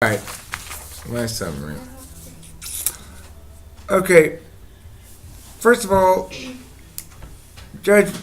Alright, my summary. Okay, first of all, Judge,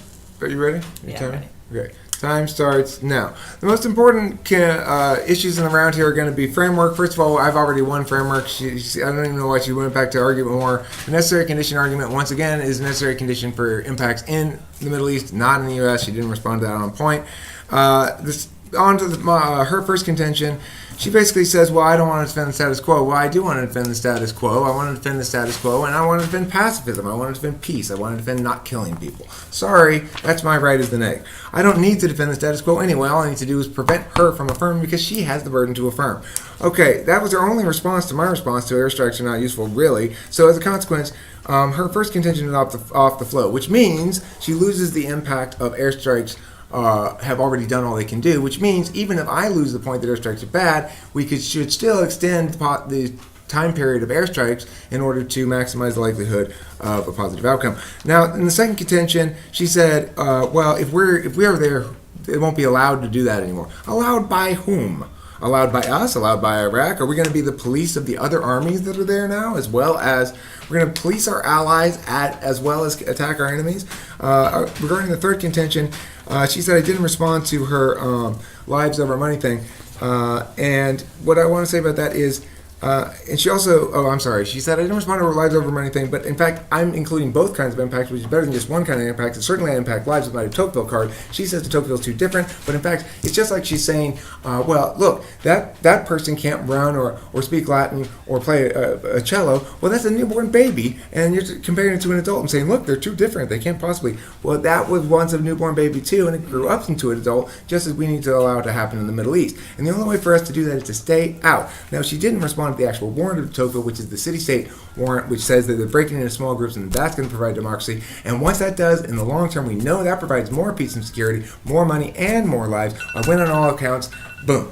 are you ready? Yeah, I'm ready. Okay, time starts now. The most important issues in the round here are going to be framework. First of all, I've already won framework. I don't even know why she went back to argue more. The necessary condition argument, once again, is a necessary condition for impacts in the Middle East, not in the U.S. She didn't respond to that on point. On to her first contention. She basically says, well, I don't want to defend the status quo. Well, I do want to defend the status quo. I want to defend the status quo, and I want to defend pacifism. I want to defend peace. I want to defend not killing people. Sorry, that's my right as the neg. I don't need to defend the status quo anyway. All I need to do is prevent her from affirming because she has the burden to affirm. Okay, that was her only response to my response to airstrikes are not useful, really. So as a consequence, her first contention is off the float, which means she loses the impact of airstrikes have already done all they can do, which means even if I lose the point that airstrikes are bad, we should still extend the time period of airstrikes in order to maximize the likelihood of a positive outcome. Now, in the second contention, she said, well, if we are there, it won't be allowed to do that anymore. Allowed by whom? Allowed by us? Allowed by Iraq? Are we going to be the police of the other armies that are there now, as well as we're going to police our allies as well as attack our enemies? Regarding the third contention, she said I didn't respond to her lives over money thing. And what I want to say about that is, and she also, she said I didn't respond to her lives over money thing, but in fact, I'm including both kinds of impacts, which is better than just one kind of impact. And certainly I impact lives with my Tocqueville card. She says the Tocqueville is too different, but in fact, it's just like she's saying, well, look, that person can't run or speak Latin or play a cello. Well, that's a newborn baby, and you're comparing it to an adult and saying, look, they're too different. They can't possibly. Well, that was once a newborn baby too, and it grew up into an adult, just as we need to allow it to happen in the Middle East. And the only way for us to do that is to stay out. Now, she didn't respond to the actual warrant of Tocqueville, which is the city-state warrant, which says that they're breaking into small groups and that's going to provide democracy. And once that does, in the long term, we know that provides more peace and security, more money, and more lives. A win on all accounts. Boom.